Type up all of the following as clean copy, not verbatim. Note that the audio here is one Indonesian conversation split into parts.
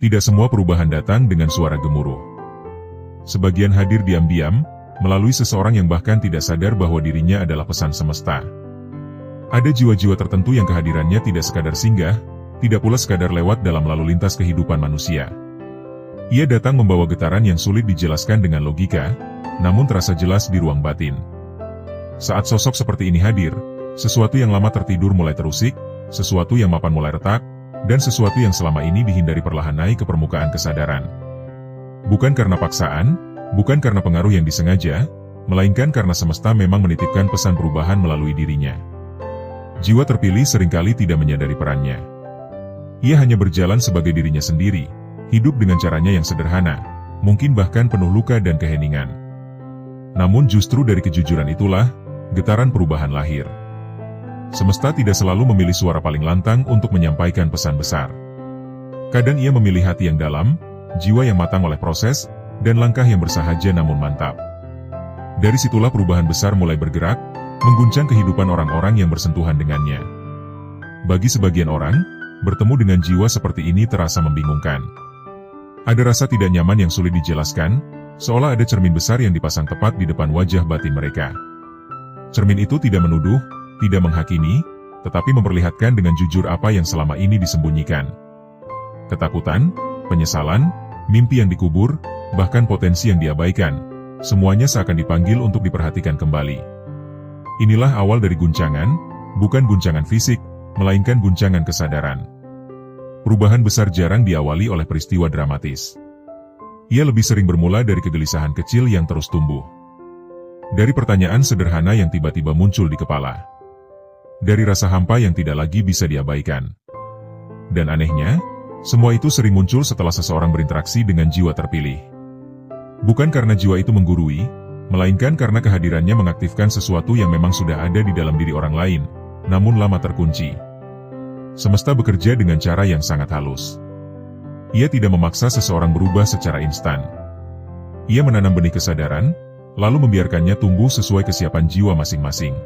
Tidak semua perubahan datang dengan suara gemuruh. Sebagian hadir diam-diam, melalui seseorang yang bahkan tidak sadar bahwa dirinya adalah pesan semesta. Ada jiwa-jiwa tertentu yang kehadirannya tidak sekadar singgah, tidak pula sekadar lewat dalam lalu lintas kehidupan manusia. Ia datang membawa getaran yang sulit dijelaskan dengan logika, namun terasa jelas di ruang batin. Saat sosok seperti ini hadir, sesuatu yang lama tertidur mulai terusik, sesuatu yang mapan mulai retak, dan sesuatu yang selama ini dihindari perlahan naik ke permukaan kesadaran. Bukan karena paksaan, bukan karena pengaruh yang disengaja, melainkan karena semesta memang menitipkan pesan perubahan melalui dirinya. Jiwa terpilih seringkali tidak menyadari perannya. Ia hanya berjalan sebagai dirinya sendiri, hidup dengan caranya yang sederhana, mungkin bahkan penuh luka dan keheningan. Namun justru dari kejujuran itulah, getaran perubahan lahir. Semesta tidak selalu memilih suara paling lantang untuk menyampaikan pesan besar. Kadang ia memilih hati yang dalam, jiwa yang matang oleh proses, dan langkah yang bersahaja namun mantap. Dari situlah perubahan besar mulai bergerak, mengguncang kehidupan orang-orang yang bersentuhan dengannya. Bagi sebagian orang, bertemu dengan jiwa seperti ini terasa membingungkan. Ada rasa tidak nyaman yang sulit dijelaskan, seolah ada cermin besar yang dipasang tepat di depan wajah batin mereka. Cermin itu tidak menuduh, tidak menghakimi, tetapi memperlihatkan dengan jujur apa yang selama ini disembunyikan. Ketakutan, penyesalan, mimpi yang dikubur, bahkan potensi yang diabaikan, semuanya seakan dipanggil untuk diperhatikan kembali. Inilah awal dari guncangan, bukan guncangan fisik, melainkan guncangan kesadaran. Perubahan besar jarang diawali oleh peristiwa dramatis. Ia lebih sering bermula dari kegelisahan kecil yang terus tumbuh. Dari pertanyaan sederhana yang tiba-tiba muncul di kepala. Dari rasa hampa yang tidak lagi bisa diabaikan. Dan anehnya, semua itu sering muncul setelah seseorang berinteraksi dengan jiwa terpilih. Bukan karena jiwa itu menggurui, melainkan karena kehadirannya mengaktifkan sesuatu yang memang sudah ada di dalam diri orang lain, namun lama terkunci. Semesta bekerja dengan cara yang sangat halus. Ia tidak memaksa seseorang berubah secara instan. Ia menanam benih kesadaran, lalu membiarkannya tumbuh sesuai kesiapan jiwa masing-masing.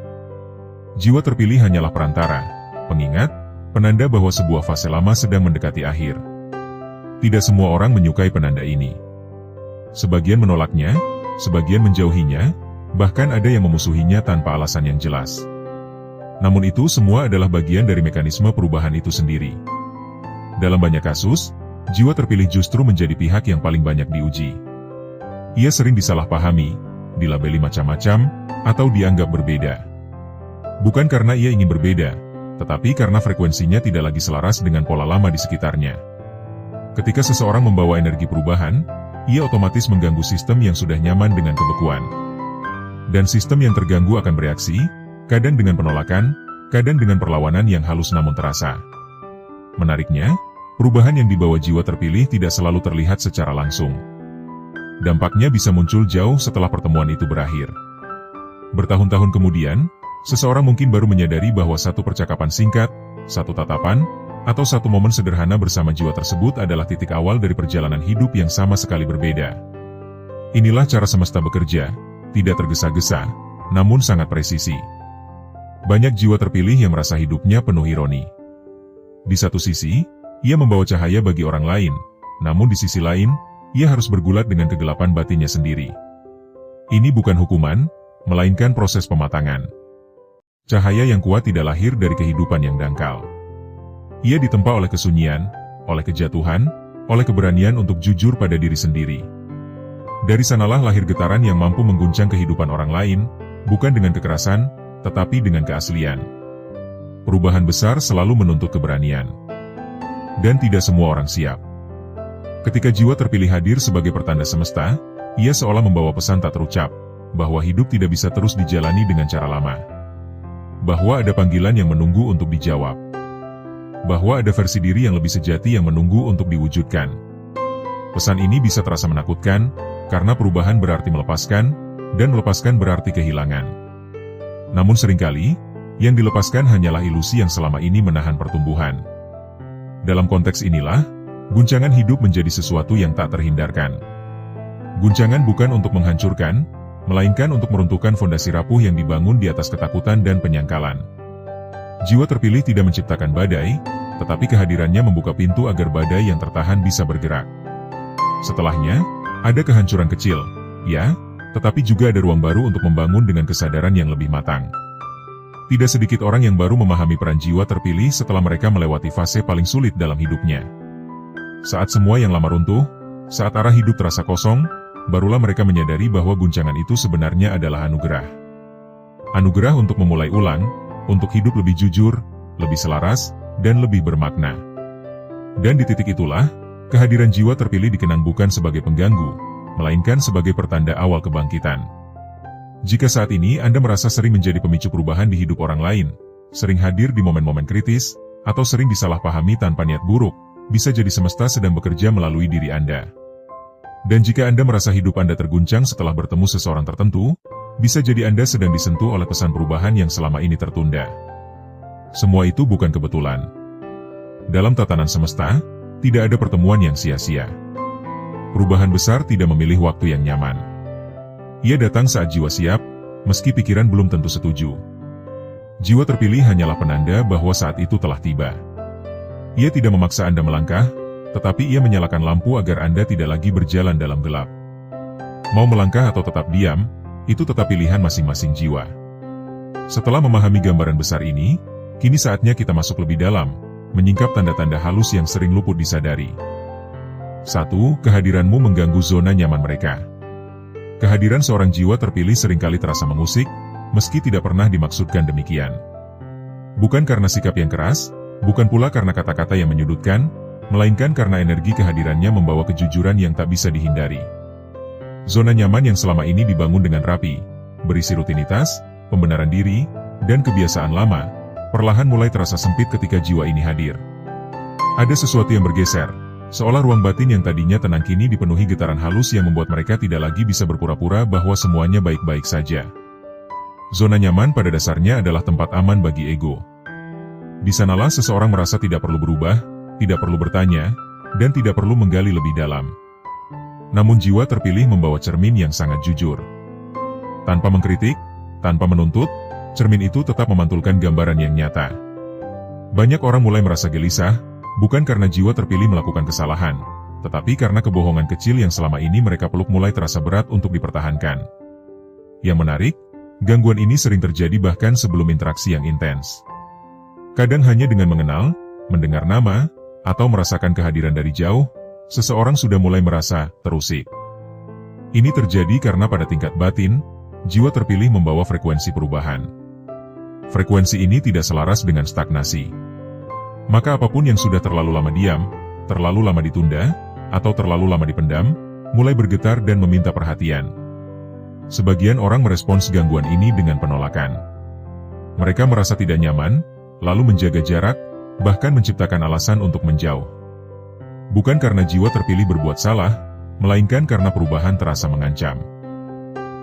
Jiwa terpilih hanyalah perantara, pengingat, penanda bahwa sebuah fase lama sedang mendekati akhir. Tidak semua orang menyukai penanda ini. Sebagian menolaknya, sebagian menjauhinya, bahkan ada yang memusuhinya tanpa alasan yang jelas. Namun itu semua adalah bagian dari mekanisme perubahan itu sendiri. Dalam banyak kasus, jiwa terpilih justru menjadi pihak yang paling banyak diuji. Ia sering disalahpahami, dilabeli macam-macam, atau dianggap berbeda. Bukan karena ia ingin berbeda, tetapi karena frekuensinya tidak lagi selaras dengan pola lama di sekitarnya. Ketika seseorang membawa energi perubahan, ia otomatis mengganggu sistem yang sudah nyaman dengan kebekuan. Dan sistem yang terganggu akan bereaksi, kadang dengan penolakan, kadang dengan perlawanan yang halus namun terasa. Menariknya, perubahan yang dibawa jiwa terpilih tidak selalu terlihat secara langsung. Dampaknya bisa muncul jauh setelah pertemuan itu berakhir. Bertahun-tahun kemudian, seseorang mungkin baru menyadari bahwa satu percakapan singkat, satu tatapan, atau satu momen sederhana bersama jiwa tersebut adalah titik awal dari perjalanan hidup yang sama sekali berbeda. Inilah cara semesta bekerja, tidak tergesa-gesa, namun sangat presisi. Banyak jiwa terpilih yang merasa hidupnya penuh ironi. Di satu sisi, ia membawa cahaya bagi orang lain, namun di sisi lain, ia harus bergulat dengan kegelapan batinnya sendiri. Ini bukan hukuman, melainkan proses pematangan. Cahaya yang kuat tidak lahir dari kehidupan yang dangkal. Ia ditempa oleh kesunyian, oleh kejatuhan, oleh keberanian untuk jujur pada diri sendiri. Dari sanalah lahir getaran yang mampu mengguncang kehidupan orang lain, bukan dengan kekerasan, tetapi dengan keaslian. Perubahan besar selalu menuntut keberanian. Dan tidak semua orang siap. Ketika jiwa terpilih hadir sebagai pertanda semesta, ia seolah membawa pesan tak terucap, bahwa hidup tidak bisa terus dijalani dengan cara lama. Bahwa ada panggilan yang menunggu untuk dijawab. Bahwa ada versi diri yang lebih sejati yang menunggu untuk diwujudkan. Pesan ini bisa terasa menakutkan, karena perubahan berarti melepaskan, dan melepaskan berarti kehilangan. Namun seringkali, yang dilepaskan hanyalah ilusi yang selama ini menahan pertumbuhan. Dalam konteks inilah, guncangan hidup menjadi sesuatu yang tak terhindarkan. Guncangan bukan untuk menghancurkan, melainkan untuk meruntuhkan fondasi rapuh yang dibangun di atas ketakutan dan penyangkalan. Jiwa terpilih tidak menciptakan badai, tetapi kehadirannya membuka pintu agar badai yang tertahan bisa bergerak. Setelahnya, ada kehancuran kecil, ya, tetapi juga ada ruang baru untuk membangun dengan kesadaran yang lebih matang. Tidak sedikit orang yang baru memahami peran jiwa terpilih setelah mereka melewati fase paling sulit dalam hidupnya. Saat semua yang lama runtuh, saat arah hidup terasa kosong, barulah mereka menyadari bahwa guncangan itu sebenarnya adalah anugerah. Anugerah untuk memulai ulang, untuk hidup lebih jujur, lebih selaras, dan lebih bermakna. Dan di titik itulah, kehadiran jiwa terpilih dikenang bukan sebagai pengganggu, melainkan sebagai pertanda awal kebangkitan. Jika saat ini Anda merasa sering menjadi pemicu perubahan di hidup orang lain, sering hadir di momen-momen kritis, atau sering disalahpahami tanpa niat buruk, bisa jadi semesta sedang bekerja melalui diri Anda. Dan jika Anda merasa hidup Anda terguncang setelah bertemu seseorang tertentu, bisa jadi Anda sedang disentuh oleh pesan perubahan yang selama ini tertunda. Semua itu bukan kebetulan. Dalam tatanan semesta, tidak ada pertemuan yang sia-sia. Perubahan besar tidak memilih waktu yang nyaman. Ia datang saat jiwa siap, meski pikiran belum tentu setuju. Jiwa terpilih hanyalah penanda bahwa saat itu telah tiba. Ia tidak memaksa Anda melangkah, tetapi ia menyalakan lampu agar Anda tidak lagi berjalan dalam gelap. Mau melangkah atau tetap diam, itu tetap pilihan masing-masing jiwa. Setelah memahami gambaran besar ini, kini saatnya kita masuk lebih dalam, menyingkap tanda-tanda halus yang sering luput disadari. 1. Kehadiranmu mengganggu zona nyaman mereka. Kehadiran seorang jiwa terpilih seringkali terasa mengusik, meski tidak pernah dimaksudkan demikian. Bukan karena sikap yang keras, bukan pula karena kata-kata yang menyudutkan, melainkan karena energi kehadirannya membawa kejujuran yang tak bisa dihindari. Zona nyaman yang selama ini dibangun dengan rapi, berisi rutinitas, pembenaran diri, dan kebiasaan lama, perlahan mulai terasa sempit ketika jiwa ini hadir. Ada sesuatu yang bergeser, seolah ruang batin yang tadinya tenang kini dipenuhi getaran halus yang membuat mereka tidak lagi bisa berpura-pura bahwa semuanya baik-baik saja. Zona nyaman pada dasarnya adalah tempat aman bagi ego. Di sanalah seseorang merasa tidak perlu berubah, tidak perlu bertanya, dan tidak perlu menggali lebih dalam. Namun jiwa terpilih membawa cermin yang sangat jujur. Tanpa mengkritik, tanpa menuntut, cermin itu tetap memantulkan gambaran yang nyata. Banyak orang mulai merasa gelisah, bukan karena jiwa terpilih melakukan kesalahan, tetapi karena kebohongan kecil yang selama ini mereka peluk mulai terasa berat untuk dipertahankan. Yang menarik, gangguan ini sering terjadi bahkan sebelum interaksi yang intens. Kadang hanya dengan mengenal, mendengar nama, atau merasakan kehadiran dari jauh, seseorang sudah mulai merasa terusik. Ini terjadi karena pada tingkat batin, jiwa terpilih membawa frekuensi perubahan. Frekuensi ini tidak selaras dengan stagnasi. Maka apapun yang sudah terlalu lama diam, terlalu lama ditunda, atau terlalu lama dipendam, mulai bergetar dan meminta perhatian. Sebagian orang merespons gangguan ini dengan penolakan. Mereka merasa tidak nyaman, lalu menjaga jarak, bahkan menciptakan alasan untuk menjauh. Bukan karena jiwa terpilih berbuat salah, melainkan karena perubahan terasa mengancam.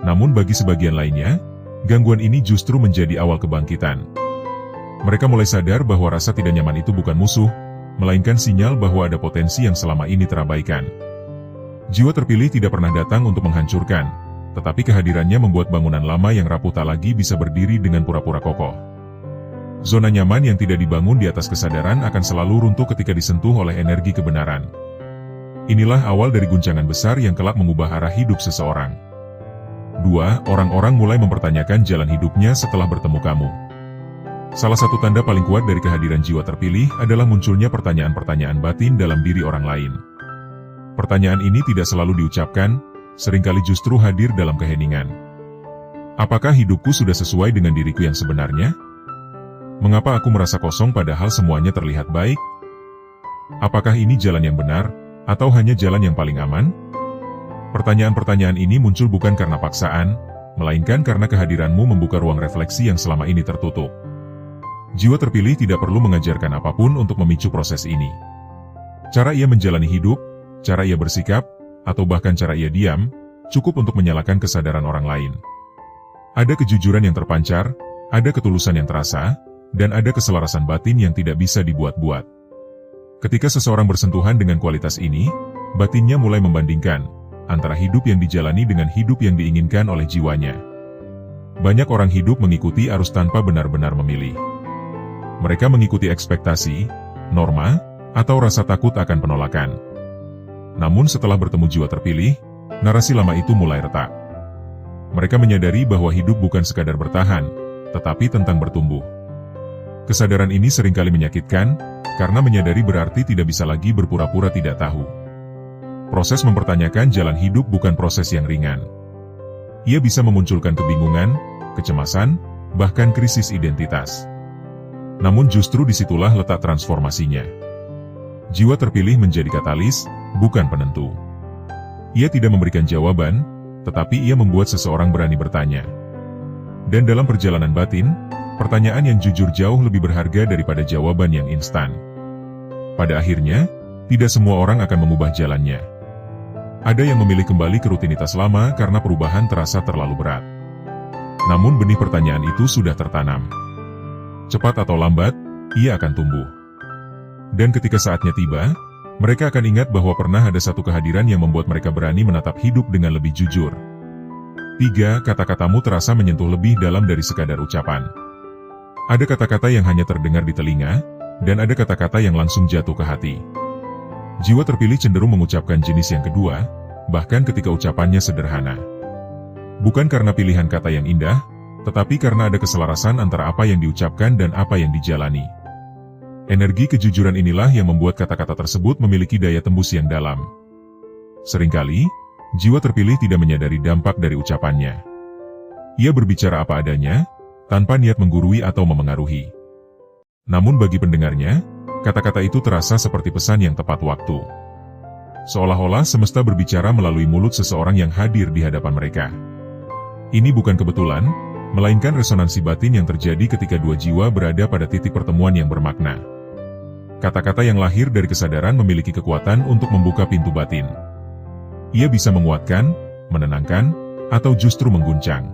Namun bagi sebagian lainnya, gangguan ini justru menjadi awal kebangkitan. Mereka mulai sadar bahwa rasa tidak nyaman itu bukan musuh, melainkan sinyal bahwa ada potensi yang selama ini terabaikan. Jiwa terpilih tidak pernah datang untuk menghancurkan, tetapi kehadirannya membuat bangunan lama yang rapuh tak lagi bisa berdiri dengan pura-pura kokoh. Zona nyaman yang tidak dibangun di atas kesadaran akan selalu runtuh ketika disentuh oleh energi kebenaran. Inilah awal dari guncangan besar yang kelak mengubah arah hidup seseorang. 2. Orang-orang mulai mempertanyakan jalan hidupnya setelah bertemu kamu. Salah satu tanda paling kuat dari kehadiran jiwa terpilih adalah munculnya pertanyaan-pertanyaan batin dalam diri orang lain. Pertanyaan ini tidak selalu diucapkan, seringkali justru hadir dalam keheningan. Apakah hidupku sudah sesuai dengan diriku yang sebenarnya? Mengapa aku merasa kosong padahal semuanya terlihat baik? Apakah ini jalan yang benar, atau hanya jalan yang paling aman? Pertanyaan-pertanyaan ini muncul bukan karena paksaan, melainkan karena kehadiranmu membuka ruang refleksi yang selama ini tertutup. Jiwa terpilih tidak perlu mengajarkan apapun untuk memicu proses ini. Cara ia menjalani hidup, cara ia bersikap, atau bahkan cara ia diam, cukup untuk menyalakan kesadaran orang lain. Ada kejujuran yang terpancar, ada ketulusan yang terasa, dan ada keselarasan batin yang tidak bisa dibuat-buat. Ketika seseorang bersentuhan dengan kualitas ini, batinnya mulai membandingkan antara hidup yang dijalani dengan hidup yang diinginkan oleh jiwanya. Banyak orang hidup mengikuti arus tanpa benar-benar memilih. Mereka mengikuti ekspektasi, norma, atau rasa takut akan penolakan. Namun setelah bertemu jiwa terpilih, narasi lama itu mulai retak. Mereka menyadari bahwa hidup bukan sekadar bertahan, tetapi tentang bertumbuh. Kesadaran ini seringkali menyakitkan, karena menyadari berarti tidak bisa lagi berpura-pura tidak tahu. Proses mempertanyakan jalan hidup bukan proses yang ringan. Ia bisa memunculkan kebingungan, kecemasan, bahkan krisis identitas. Namun justru disitulah letak transformasinya. Jiwa terpilih menjadi katalis, bukan penentu. Ia tidak memberikan jawaban, tetapi ia membuat seseorang berani bertanya. Dan dalam perjalanan batin, pertanyaan yang jujur jauh lebih berharga daripada jawaban yang instan. Pada akhirnya, tidak semua orang akan mengubah jalannya. Ada yang memilih kembali ke rutinitas lama karena perubahan terasa terlalu berat. Namun benih pertanyaan itu sudah tertanam. Cepat atau lambat, ia akan tumbuh. Dan ketika saatnya tiba, mereka akan ingat bahwa pernah ada satu kehadiran yang membuat mereka berani menatap hidup dengan lebih jujur. 3. Kata-katamu terasa menyentuh lebih dalam dari sekadar ucapan. Ada kata-kata yang hanya terdengar di telinga, dan ada kata-kata yang langsung jatuh ke hati. Jiwa terpilih cenderung mengucapkan jenis yang kedua, bahkan ketika ucapannya sederhana. Bukan karena pilihan kata yang indah, tetapi karena ada keselarasan antara apa yang diucapkan dan apa yang dijalani. Energi kejujuran inilah yang membuat kata-kata tersebut memiliki daya tembus yang dalam. Seringkali, jiwa terpilih tidak menyadari dampak dari ucapannya. Ia berbicara apa adanya, tanpa niat menggurui atau memengaruhi. Namun bagi pendengarnya, kata-kata itu terasa seperti pesan yang tepat waktu. Seolah-olah semesta berbicara melalui mulut seseorang yang hadir di hadapan mereka. Ini bukan kebetulan, melainkan resonansi batin yang terjadi ketika dua jiwa berada pada titik pertemuan yang bermakna. Kata-kata yang lahir dari kesadaran memiliki kekuatan untuk membuka pintu batin. Ia bisa menguatkan, menenangkan, atau justru mengguncang.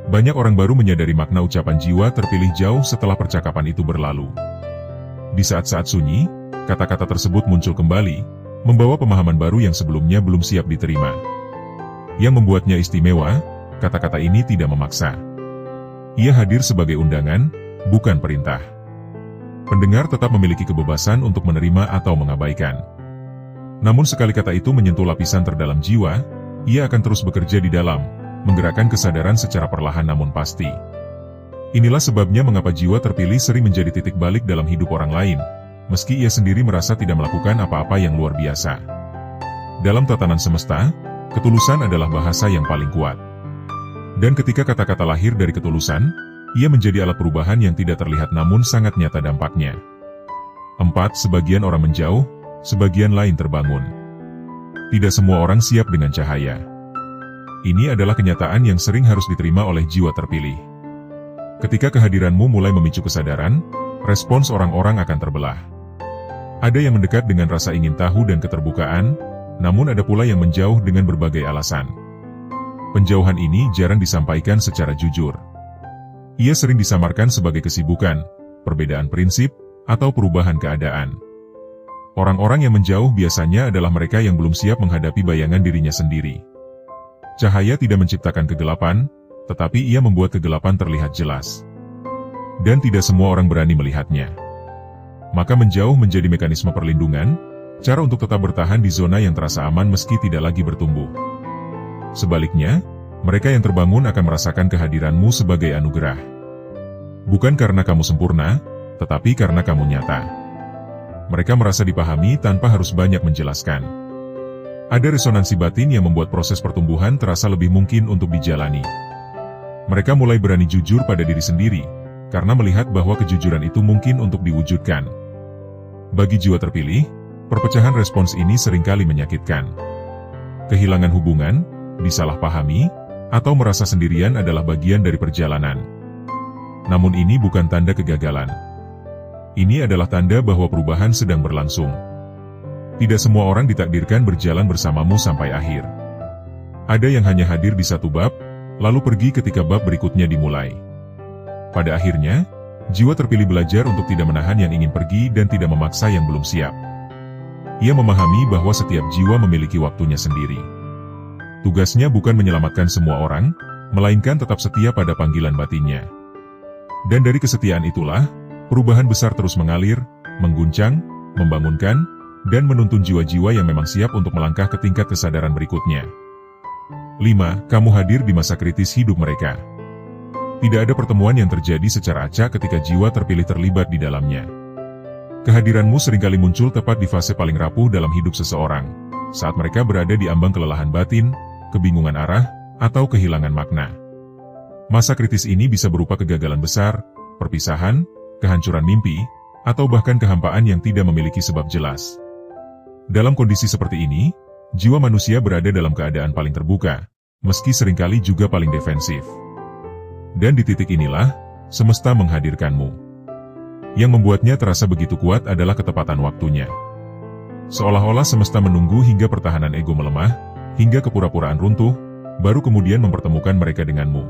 Banyak orang baru menyadari makna ucapan jiwa terpilih jauh setelah percakapan itu berlalu. Di saat-saat sunyi, kata-kata tersebut muncul kembali, membawa pemahaman baru yang sebelumnya belum siap diterima. Yang membuatnya istimewa, kata-kata ini tidak memaksa. Ia hadir sebagai undangan, bukan perintah. Pendengar tetap memiliki kebebasan untuk menerima atau mengabaikan. Namun sekali kata itu menyentuh lapisan terdalam jiwa, ia akan terus bekerja di dalam, menggerakkan kesadaran secara perlahan namun pasti. Inilah sebabnya mengapa jiwa terpilih sering menjadi titik balik dalam hidup orang lain, meski ia sendiri merasa tidak melakukan apa-apa yang luar biasa. Dalam tatanan semesta, ketulusan adalah bahasa yang paling kuat. Dan ketika kata-kata lahir dari ketulusan, ia menjadi alat perubahan yang tidak terlihat namun sangat nyata dampaknya. 4. Sebagian orang menjauh, sebagian lain terbangun. Tidak semua orang siap dengan cahaya. Ini adalah kenyataan yang sering harus diterima oleh jiwa terpilih. Ketika kehadiranmu mulai memicu kesadaran, respons orang-orang akan terbelah. Ada yang mendekat dengan rasa ingin tahu dan keterbukaan, namun ada pula yang menjauh dengan berbagai alasan. Penjauhan ini jarang disampaikan secara jujur. Ia sering disamarkan sebagai kesibukan, perbedaan prinsip, atau perubahan keadaan. Orang-orang yang menjauh biasanya adalah mereka yang belum siap menghadapi bayangan dirinya sendiri. Cahaya tidak menciptakan kegelapan, tetapi ia membuat kegelapan terlihat jelas. Dan tidak semua orang berani melihatnya. Maka menjauh menjadi mekanisme perlindungan, cara untuk tetap bertahan di zona yang terasa aman meski tidak lagi bertumbuh. Sebaliknya, mereka yang terbangun akan merasakan kehadiranmu sebagai anugerah. Bukan karena kamu sempurna, tetapi karena kamu nyata. Mereka merasa dipahami tanpa harus banyak menjelaskan. Ada resonansi batin yang membuat proses pertumbuhan terasa lebih mungkin untuk dijalani. Mereka mulai berani jujur pada diri sendiri, karena melihat bahwa kejujuran itu mungkin untuk diwujudkan. Bagi jiwa terpilih, perpecahan respons ini seringkali menyakitkan. Kehilangan hubungan, disalahpahami, atau merasa sendirian adalah bagian dari perjalanan. Namun ini bukan tanda kegagalan. Ini adalah tanda bahwa perubahan sedang berlangsung. Tidak semua orang ditakdirkan berjalan bersamamu sampai akhir. Ada yang hanya hadir di satu bab, lalu pergi ketika bab berikutnya dimulai. Pada akhirnya, jiwa terpilih belajar untuk tidak menahan yang ingin pergi dan tidak memaksa yang belum siap. Ia memahami bahwa setiap jiwa memiliki waktunya sendiri. Tugasnya bukan menyelamatkan semua orang, melainkan tetap setia pada panggilan batinnya. Dan dari kesetiaan itulah, perubahan besar terus mengalir, mengguncang, membangunkan, dan menuntun jiwa-jiwa yang memang siap untuk melangkah ke tingkat kesadaran berikutnya. 5. Kamu hadir di masa kritis hidup mereka. Tidak ada pertemuan yang terjadi secara acak ketika jiwa terpilih terlibat di dalamnya. Kehadiranmu seringkali muncul tepat di fase paling rapuh dalam hidup seseorang, saat mereka berada di ambang kelelahan batin, kebingungan arah, atau kehilangan makna. Masa kritis ini bisa berupa kegagalan besar, perpisahan, kehancuran mimpi, atau bahkan kehampaan yang tidak memiliki sebab jelas. Dalam kondisi seperti ini, jiwa manusia berada dalam keadaan paling terbuka, meski seringkali juga paling defensif. Dan di titik inilah, semesta menghadirkanmu. Yang membuatnya terasa begitu kuat adalah ketepatan waktunya. Seolah-olah semesta menunggu hingga pertahanan ego melemah, hingga kepura-puraan runtuh, baru kemudian mempertemukan mereka denganmu.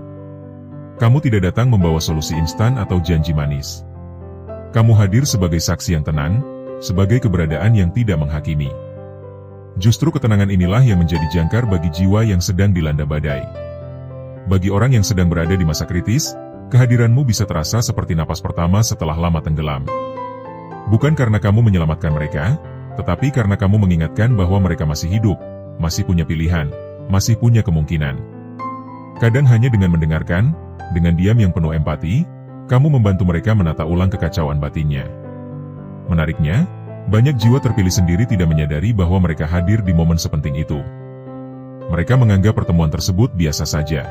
Kamu tidak datang membawa solusi instan atau janji manis. Kamu hadir sebagai saksi yang tenang, sebagai keberadaan yang tidak menghakimi. Justru ketenangan inilah yang menjadi jangkar bagi jiwa yang sedang dilanda badai. Bagi orang yang sedang berada di masa kritis, kehadiranmu bisa terasa seperti napas pertama setelah lama tenggelam. Bukan karena kamu menyelamatkan mereka, tetapi karena kamu mengingatkan bahwa mereka masih hidup, masih punya pilihan, masih punya kemungkinan. Kadang hanya dengan mendengarkan, dengan diam yang penuh empati, kamu membantu mereka menata ulang kekacauan batinnya. Menariknya, banyak jiwa terpilih sendiri tidak menyadari bahwa mereka hadir di momen sepenting itu. Mereka menganggap pertemuan tersebut biasa saja.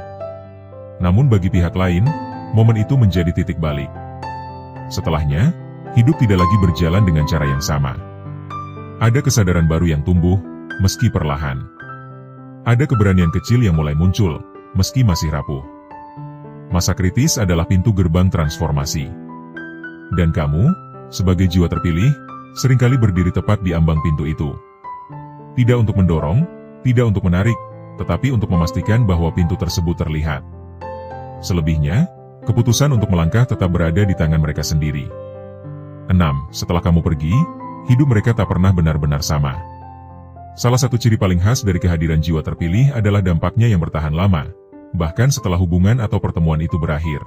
Namun bagi pihak lain, momen itu menjadi titik balik. Setelahnya, hidup tidak lagi berjalan dengan cara yang sama. Ada kesadaran baru yang tumbuh, meski perlahan. Ada keberanian kecil yang mulai muncul, meski masih rapuh. Masa kritis adalah pintu gerbang transformasi. Dan kamu, sebagai jiwa terpilih, seringkali berdiri tepat di ambang pintu itu. Tidak untuk mendorong, tidak untuk menarik, tetapi untuk memastikan bahwa pintu tersebut terlihat. Selebihnya, keputusan untuk melangkah tetap berada di tangan mereka sendiri. 6. Setelah kamu pergi, hidup mereka tak pernah benar-benar sama. Salah satu ciri paling khas dari kehadiran jiwa terpilih adalah dampaknya yang bertahan lama, bahkan setelah hubungan atau pertemuan itu berakhir.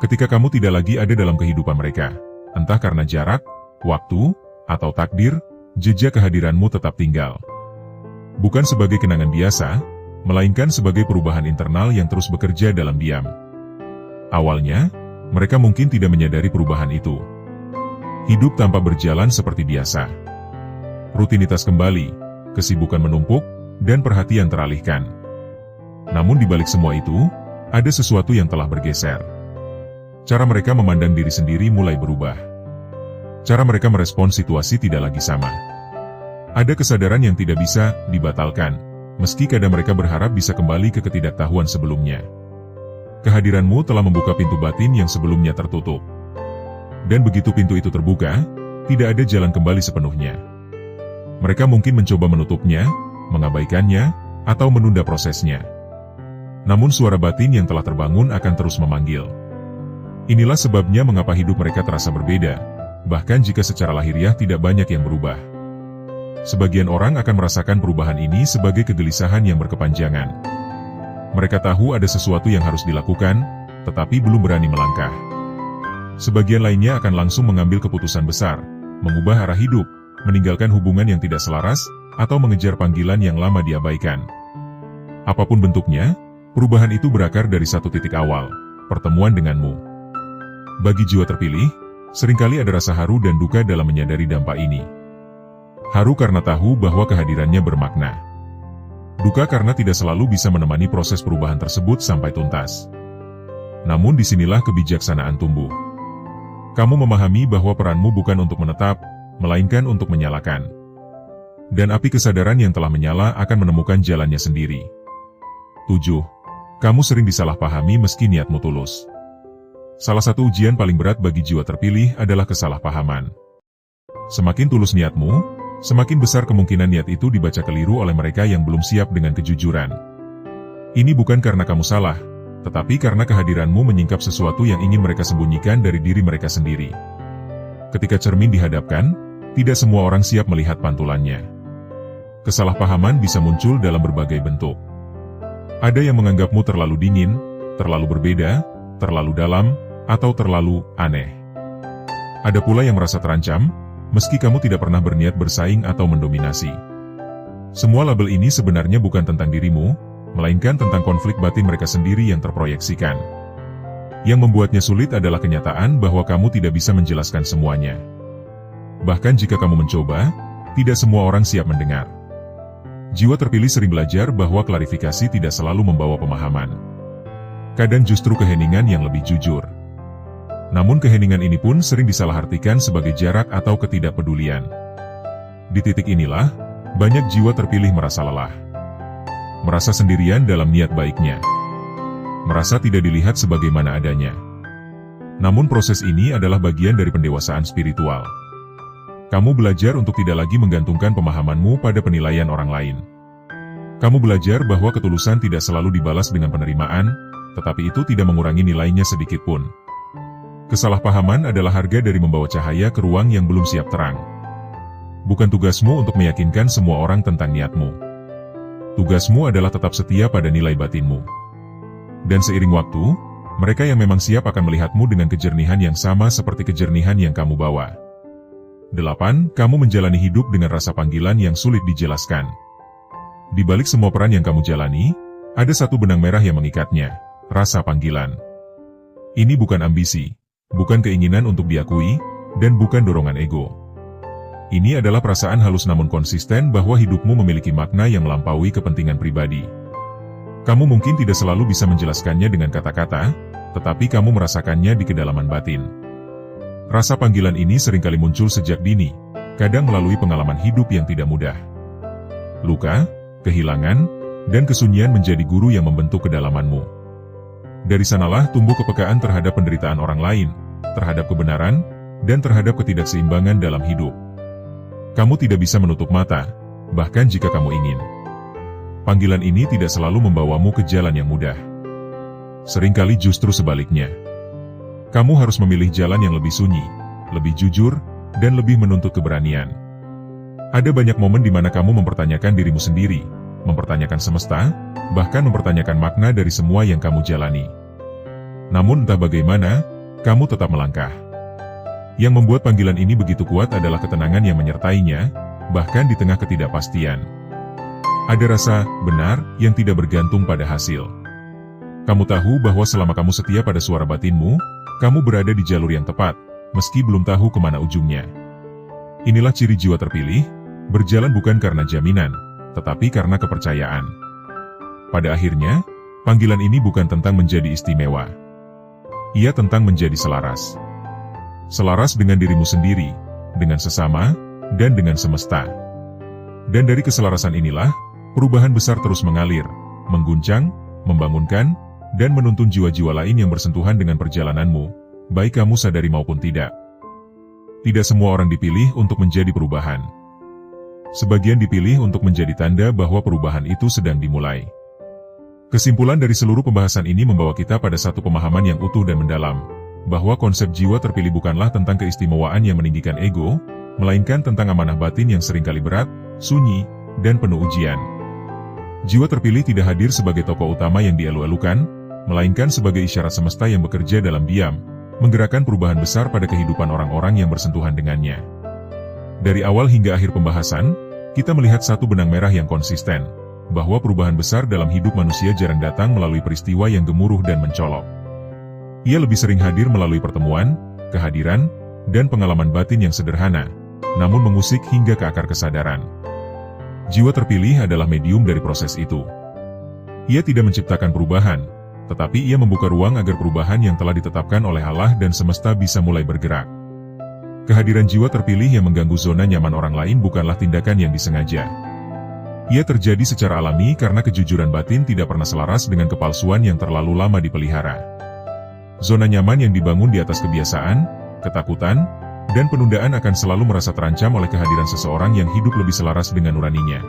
Ketika kamu tidak lagi ada dalam kehidupan mereka, entah karena jarak, waktu, atau takdir, jejak kehadiranmu tetap tinggal. Bukan sebagai kenangan biasa, melainkan sebagai perubahan internal yang terus bekerja dalam diam. Awalnya, mereka mungkin tidak menyadari perubahan itu. Hidup tanpa berjalan seperti biasa. Rutinitas kembali, kesibukan menumpuk, dan perhatian teralihkan. Namun di balik semua itu, ada sesuatu yang telah bergeser. Cara mereka memandang diri sendiri mulai berubah. Cara mereka merespons situasi tidak lagi sama. Ada kesadaran yang tidak bisa dibatalkan, meski kadang mereka berharap bisa kembali ke ketidaktahuan sebelumnya. Kehadiranmu telah membuka pintu batin yang sebelumnya tertutup. Dan begitu pintu itu terbuka, tidak ada jalan kembali sepenuhnya. Mereka mungkin mencoba menutupnya, mengabaikannya, atau menunda prosesnya. Namun suara batin yang telah terbangun akan terus memanggil. Inilah sebabnya mengapa hidup mereka terasa berbeda, bahkan jika secara lahiriah tidak banyak yang berubah. Sebagian orang akan merasakan perubahan ini sebagai kegelisahan yang berkepanjangan. Mereka tahu ada sesuatu yang harus dilakukan, tetapi belum berani melangkah. Sebagian lainnya akan langsung mengambil keputusan besar, mengubah arah hidup, meninggalkan hubungan yang tidak selaras, atau mengejar panggilan yang lama diabaikan. Apapun bentuknya, perubahan itu berakar dari satu titik awal, pertemuan denganmu. Bagi jiwa terpilih, seringkali ada rasa haru dan duka dalam menyadari dampak ini. Haru karena tahu bahwa kehadirannya bermakna. Duka karena tidak selalu bisa menemani proses perubahan tersebut sampai tuntas. Namun disinilah kebijaksanaan tumbuh. Kamu memahami bahwa peranmu bukan untuk menetap, melainkan untuk menyalakan. Dan api kesadaran yang telah menyala akan menemukan jalannya sendiri. 7. Kamu sering disalahpahami meski niatmu tulus. Salah satu ujian paling berat bagi jiwa terpilih adalah kesalahpahaman. Semakin tulus niatmu, semakin besar kemungkinan niat itu dibaca keliru oleh mereka yang belum siap dengan kejujuran. Ini bukan karena kamu salah, tetapi karena kehadiranmu menyingkap sesuatu yang ingin mereka sembunyikan dari diri mereka sendiri. Ketika cermin dihadapkan, tidak semua orang siap melihat pantulannya. Kesalahpahaman bisa muncul dalam berbagai bentuk. Ada yang menganggapmu terlalu dingin, terlalu berbeda, terlalu dalam, atau terlalu aneh. Ada pula yang merasa terancam, meski kamu tidak pernah berniat bersaing atau mendominasi. Semua label ini sebenarnya bukan tentang dirimu, melainkan tentang konflik batin mereka sendiri yang terproyeksikan. Yang membuatnya sulit adalah kenyataan bahwa kamu tidak bisa menjelaskan semuanya. Bahkan jika kamu mencoba, tidak semua orang siap mendengar. Jiwa terpilih sering belajar bahwa klarifikasi tidak selalu membawa pemahaman. Kadang justru keheningan yang lebih jujur. Namun keheningan ini pun sering disalahartikan sebagai jarak atau ketidakpedulian. Di titik inilah, banyak jiwa terpilih merasa lelah. Merasa sendirian dalam niat baiknya. Merasa tidak dilihat sebagaimana adanya. Namun proses ini adalah bagian dari pendewasaan spiritual. Kamu belajar untuk tidak lagi menggantungkan pemahamanmu pada penilaian orang lain. Kamu belajar bahwa ketulusan tidak selalu dibalas dengan penerimaan, tetapi itu tidak mengurangi nilainya sedikit pun. Kesalahpahaman adalah harga dari membawa cahaya ke ruang yang belum siap terang. Bukan tugasmu untuk meyakinkan semua orang tentang niatmu. Tugasmu adalah tetap setia pada nilai batinmu. Dan seiring waktu, mereka yang memang siap akan melihatmu dengan kejernihan yang sama seperti kejernihan yang kamu bawa. 8. Kamu menjalani hidup dengan rasa panggilan yang sulit dijelaskan. Di balik semua peran yang kamu jalani, ada satu benang merah yang mengikatnya, rasa panggilan. Ini bukan ambisi. Bukan keinginan untuk diakui, dan bukan dorongan ego. Ini adalah perasaan halus namun konsisten bahwa hidupmu memiliki makna yang melampaui kepentingan pribadi. Kamu mungkin tidak selalu bisa menjelaskannya dengan kata-kata, tetapi kamu merasakannya di kedalaman batin. Rasa panggilan ini seringkali muncul sejak dini, kadang melalui pengalaman hidup yang tidak mudah. Luka, kehilangan, dan kesunyian menjadi guru yang membentuk kedalamanmu. Dari sanalah tumbuh kepekaan terhadap penderitaan orang lain, terhadap kebenaran, dan terhadap ketidakseimbangan dalam hidup. Kamu tidak bisa menutup mata, bahkan jika kamu ingin. Panggilan ini tidak selalu membawamu ke jalan yang mudah. Seringkali justru sebaliknya. Kamu harus memilih jalan yang lebih sunyi, lebih jujur, dan lebih menuntut keberanian. Ada banyak momen di mana kamu mempertanyakan dirimu sendiri, mempertanyakan semesta, bahkan mempertanyakan makna dari semua yang kamu jalani. Namun entah bagaimana, kamu tetap melangkah. Yang membuat panggilan ini begitu kuat adalah ketenangan yang menyertainya, bahkan di tengah ketidakpastian. Ada rasa benar yang tidak bergantung pada hasil. Kamu tahu bahwa selama kamu setia pada suara batinmu, kamu berada di jalur yang tepat, meski belum tahu kemana ujungnya. Inilah ciri jiwa terpilih, berjalan bukan karena jaminan, tetapi karena kepercayaan. Pada akhirnya, panggilan ini bukan tentang menjadi istimewa. Ia tentang menjadi selaras. Selaras dengan dirimu sendiri, dengan sesama, dan dengan semesta. Dan dari keselarasan inilah, perubahan besar terus mengalir, mengguncang, membangunkan, dan menuntun jiwa-jiwa lain yang bersentuhan dengan perjalananmu, baik kamu sadari maupun tidak. Tidak semua orang dipilih untuk menjadi perubahan. Sebagian dipilih untuk menjadi tanda bahwa perubahan itu sedang dimulai. Kesimpulan dari seluruh pembahasan ini membawa kita pada satu pemahaman yang utuh dan mendalam, bahwa konsep jiwa terpilih bukanlah tentang keistimewaan yang meninggikan ego, melainkan tentang amanah batin yang seringkali berat, sunyi, dan penuh ujian. Jiwa terpilih tidak hadir sebagai tokoh utama yang dielu-elukan, melainkan sebagai isyarat semesta yang bekerja dalam diam, menggerakkan perubahan besar pada kehidupan orang-orang yang bersentuhan dengannya. Dari awal hingga akhir pembahasan, kita melihat satu benang merah yang konsisten, bahwa perubahan besar dalam hidup manusia jarang datang melalui peristiwa yang gemuruh dan mencolok. Ia lebih sering hadir melalui pertemuan, kehadiran, dan pengalaman batin yang sederhana, namun mengusik hingga ke akar kesadaran. Jiwa terpilih adalah medium dari proses itu. Ia tidak menciptakan perubahan, tetapi ia membuka ruang agar perubahan yang telah ditetapkan oleh Allah dan semesta bisa mulai bergerak. Kehadiran jiwa terpilih yang mengganggu zona nyaman orang lain bukanlah tindakan yang disengaja. Ia terjadi secara alami karena kejujuran batin tidak pernah selaras dengan kepalsuan yang terlalu lama dipelihara. Zona nyaman yang dibangun di atas kebiasaan, ketakutan, dan penundaan akan selalu merasa terancam oleh kehadiran seseorang yang hidup lebih selaras dengan nuraninya.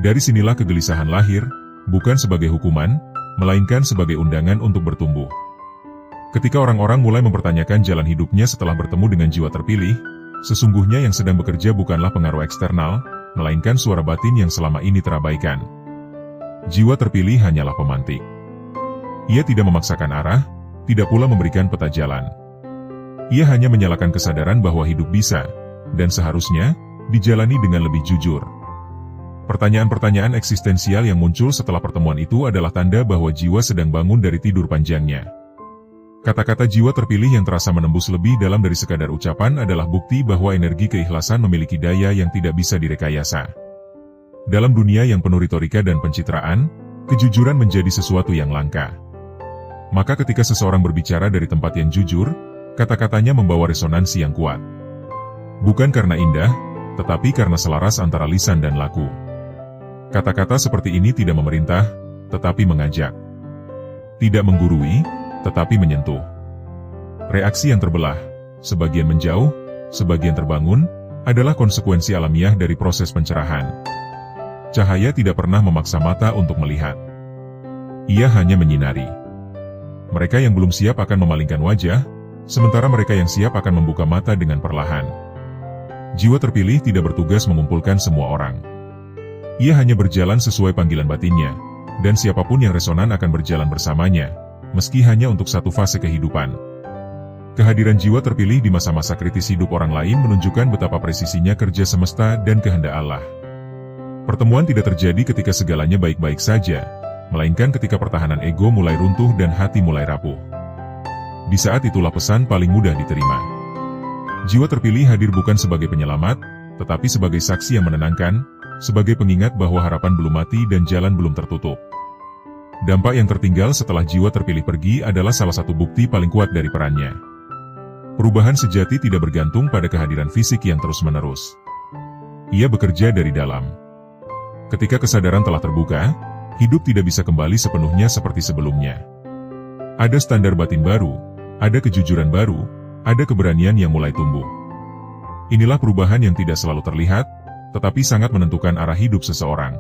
Dari sinilah kegelisahan lahir, bukan sebagai hukuman, melainkan sebagai undangan untuk bertumbuh. Ketika orang-orang mulai mempertanyakan jalan hidupnya setelah bertemu dengan jiwa terpilih, sesungguhnya yang sedang bekerja bukanlah pengaruh eksternal, melainkan suara batin yang selama ini terabaikan. Jiwa terpilih hanyalah pemantik. Ia tidak memaksakan arah, tidak pula memberikan peta jalan. Ia hanya menyalakan kesadaran bahwa hidup bisa, dan seharusnya, dijalani dengan lebih jujur. Pertanyaan-pertanyaan eksistensial yang muncul setelah pertemuan itu adalah tanda bahwa jiwa sedang bangun dari tidur panjangnya. Kata-kata jiwa terpilih yang terasa menembus lebih dalam dari sekadar ucapan adalah bukti bahwa energi keikhlasan memiliki daya yang tidak bisa direkayasa. Dalam dunia yang penuh retorika dan pencitraan, kejujuran menjadi sesuatu yang langka. Maka ketika seseorang berbicara dari tempat yang jujur, kata-katanya membawa resonansi yang kuat. Bukan karena indah, tetapi karena selaras antara lisan dan laku. Kata-kata seperti ini tidak memerintah, tetapi mengajak. Tidak menggurui, tetapi menyentuh. Reaksi yang terbelah, sebagian menjauh, sebagian terbangun, adalah konsekuensi alamiah dari proses pencerahan. Cahaya tidak pernah memaksa mata untuk melihat. Ia hanya menyinari. Mereka yang belum siap akan memalingkan wajah, sementara mereka yang siap akan membuka mata dengan perlahan. Jiwa terpilih tidak bertugas mengumpulkan semua orang. Ia hanya berjalan sesuai panggilan batinnya, dan siapapun yang resonan akan berjalan bersamanya, meski hanya untuk satu fase kehidupan. Kehadiran jiwa terpilih di masa-masa kritis hidup orang lain menunjukkan betapa presisinya kerja semesta dan kehendak Allah. Pertemuan tidak terjadi ketika segalanya baik-baik saja, melainkan ketika pertahanan ego mulai runtuh dan hati mulai rapuh. Di saat itulah pesan paling mudah diterima. Jiwa terpilih hadir bukan sebagai penyelamat, tetapi sebagai saksi yang menenangkan, sebagai pengingat bahwa harapan belum mati dan jalan belum tertutup. Dampak yang tertinggal setelah jiwa terpilih pergi adalah salah satu bukti paling kuat dari perannya. Perubahan sejati tidak bergantung pada kehadiran fisik yang terus-menerus. Ia bekerja dari dalam. Ketika kesadaran telah terbuka, hidup tidak bisa kembali sepenuhnya seperti sebelumnya. Ada standar batin baru, ada kejujuran baru, ada keberanian yang mulai tumbuh. Inilah perubahan yang tidak selalu terlihat, tetapi sangat menentukan arah hidup seseorang.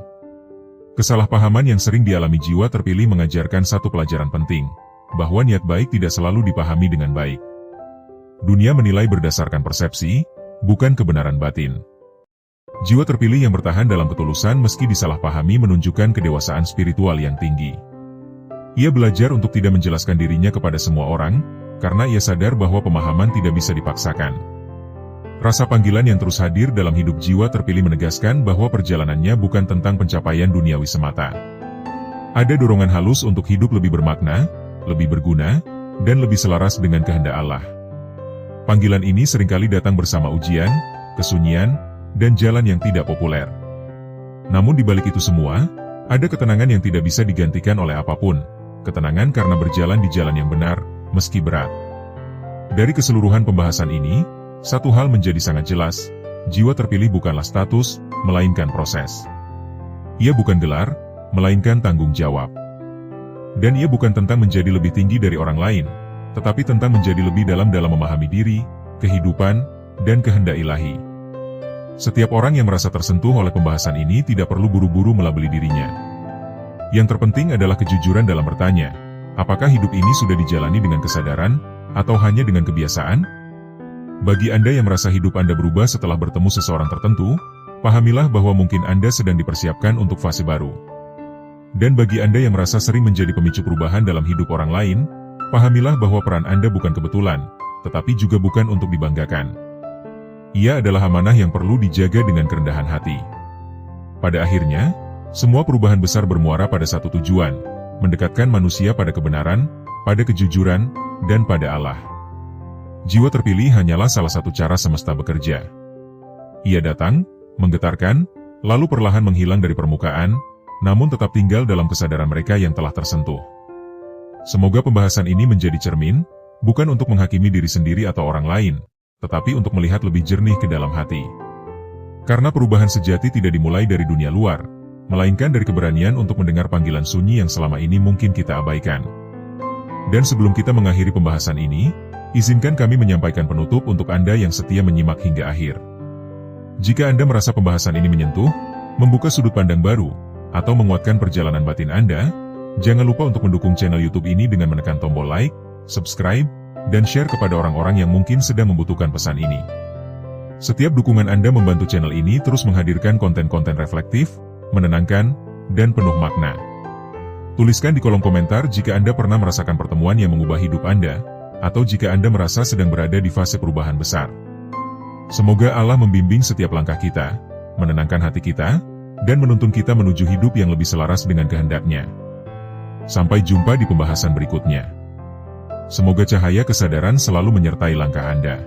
Kesalahpahaman yang sering dialami jiwa terpilih mengajarkan satu pelajaran penting, bahwa niat baik tidak selalu dipahami dengan baik. Dunia menilai berdasarkan persepsi, bukan kebenaran batin. Jiwa terpilih yang bertahan dalam ketulusan meski disalahpahami menunjukkan kedewasaan spiritual yang tinggi. Ia belajar untuk tidak menjelaskan dirinya kepada semua orang, karena ia sadar bahwa pemahaman tidak bisa dipaksakan. Rasa panggilan yang terus hadir dalam hidup jiwa terpilih menegaskan bahwa perjalanannya bukan tentang pencapaian duniawi semata. Ada dorongan halus untuk hidup lebih bermakna, lebih berguna, dan lebih selaras dengan kehendak Allah. Panggilan ini seringkali datang bersama ujian, kesunyian, dan jalan yang tidak populer. Namun di balik itu semua, ada ketenangan yang tidak bisa digantikan oleh apapun, ketenangan karena berjalan di jalan yang benar, meski berat. Dari keseluruhan pembahasan ini, satu hal menjadi sangat jelas, jiwa terpilih bukanlah status, melainkan proses. Ia bukan gelar, melainkan tanggung jawab. Dan ia bukan tentang menjadi lebih tinggi dari orang lain, tetapi tentang menjadi lebih dalam memahami diri, kehidupan, dan kehendak ilahi. Setiap orang yang merasa tersentuh oleh pembahasan ini tidak perlu buru-buru melabeli dirinya. Yang terpenting adalah kejujuran dalam bertanya, apakah hidup ini sudah dijalani dengan kesadaran, atau hanya dengan kebiasaan? Bagi Anda yang merasa hidup Anda berubah setelah bertemu seseorang tertentu, pahamilah bahwa mungkin Anda sedang dipersiapkan untuk fase baru. Dan bagi Anda yang merasa sering menjadi pemicu perubahan dalam hidup orang lain, pahamilah bahwa peran Anda bukan kebetulan, tetapi juga bukan untuk dibanggakan. Ia adalah amanah yang perlu dijaga dengan kerendahan hati. Pada akhirnya, semua perubahan besar bermuara pada satu tujuan, mendekatkan manusia pada kebenaran, pada kejujuran, dan pada Allah. Jiwa terpilih hanyalah salah satu cara semesta bekerja. Ia datang, menggetarkan, lalu perlahan menghilang dari permukaan, namun tetap tinggal dalam kesadaran mereka yang telah tersentuh. Semoga pembahasan ini menjadi cermin, bukan untuk menghakimi diri sendiri atau orang lain, tetapi untuk melihat lebih jernih ke dalam hati. Karena perubahan sejati tidak dimulai dari dunia luar, melainkan dari keberanian untuk mendengar panggilan sunyi yang selama ini mungkin kita abaikan. Dan sebelum kita mengakhiri pembahasan ini, izinkan kami menyampaikan penutup untuk Anda yang setia menyimak hingga akhir. Jika Anda merasa pembahasan ini menyentuh, membuka sudut pandang baru, atau menguatkan perjalanan batin Anda, jangan lupa untuk mendukung channel YouTube ini dengan menekan tombol like, subscribe, dan share kepada orang-orang yang mungkin sedang membutuhkan pesan ini. Setiap dukungan Anda membantu channel ini terus menghadirkan konten-konten reflektif, menenangkan, dan penuh makna. Tuliskan di kolom komentar jika Anda pernah merasakan pertemuan yang mengubah hidup Anda, atau jika Anda merasa sedang berada di fase perubahan besar. Semoga Allah membimbing setiap langkah kita, menenangkan hati kita, dan menuntun kita menuju hidup yang lebih selaras dengan kehendak-Nya. Sampai jumpa di pembahasan berikutnya. Semoga cahaya kesadaran selalu menyertai langkah Anda.